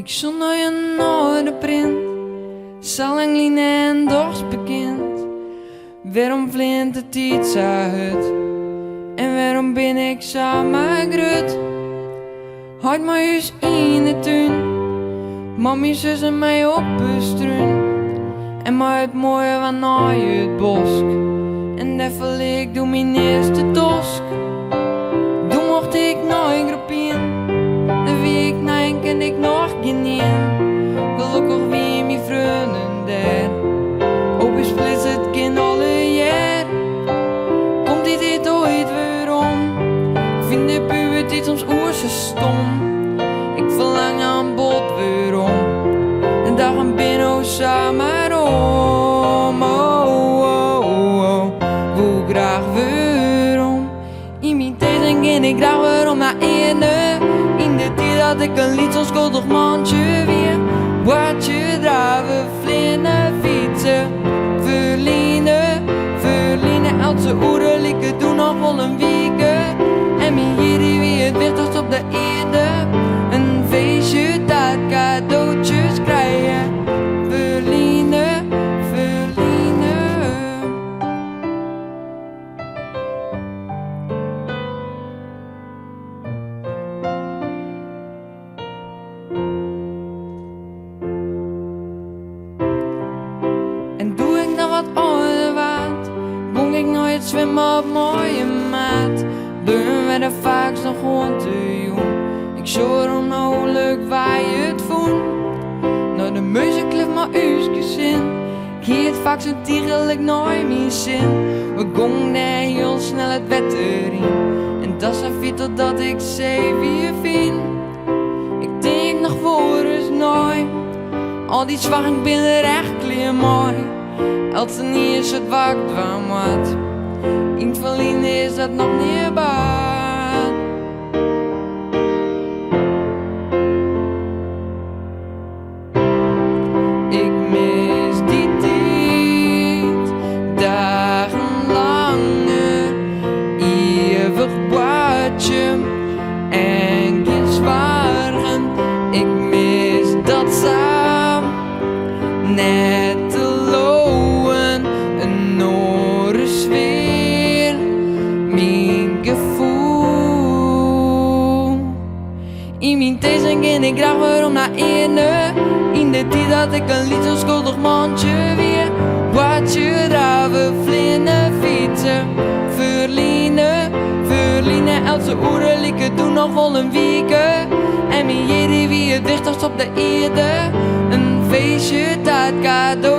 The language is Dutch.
Ik zond naar je noordenprint, Salangline en dorst bekend. Waarom vlint het iets uit? En waarom ben ik samen grut? Houd maar eens in de tuin, mami, zus en mij op de struin. En maar het mooie van naar het bosk. En daar val ik door mijn eerste tosk. Toen mocht ik nooit groepien, de week na ken ik nog geen een. Gelukkig wie mijn vrienden daar, op is splits het kind alle jaar. Komt dit ooit weer om? Vind de puberteit soms oerse stom. Ik verlang aan bod weer om, en dagen binnen samen om. Oh, oh, oh, oh. Hoe graag weer om. In mijn tijd ging ik graag weer om naar ene. In de tijd had ik een lied onschuldig mandje weer. Watje draven, vlinnen, fietsen, verliezen, verliezen. Elke oeren lieken doen nog wel een wieken. En mijn jiri wie het wichtigst op de eerde. Een feestje dat cadeautjes krijgen. Verliezen, verliezen. En doe ik nog wat ouder waard, boek ik nooit zwemmen op mooie maat. Doen we de vaakst nog gewoon te jong. Ik zorg onnodig waar je het voelt. Nou de muziek klift maar uurtjes in. Ik hier het vaak zo tierlijk nooit meer zin. We gongen heel snel het wetter in. En dat is een totdat ik 7 vind. Ik denk nog voor eens nooit. Al die zwart, ik ben er echt kleer mooi. Elke niet is het wacht van wat. In het verliezen is dat nog niet baat. Ik mis die tijd, dagenlange, eeuwig watje en geen zwaargen. Ik mis dat samen, net te lowen, een noren sfeer, mijn gevoel. In mijn tijd ging ik graag weer om naar ene. In de tijd had ik een lied onschuldig mandje weer. Watje draven, vlinnen, fietsen, verliezen, verliezen. Elke oeren lieken doen nog wel een wieken. En mijn jiri wie het wichtigst op de eerde. Een feestje dat cadeau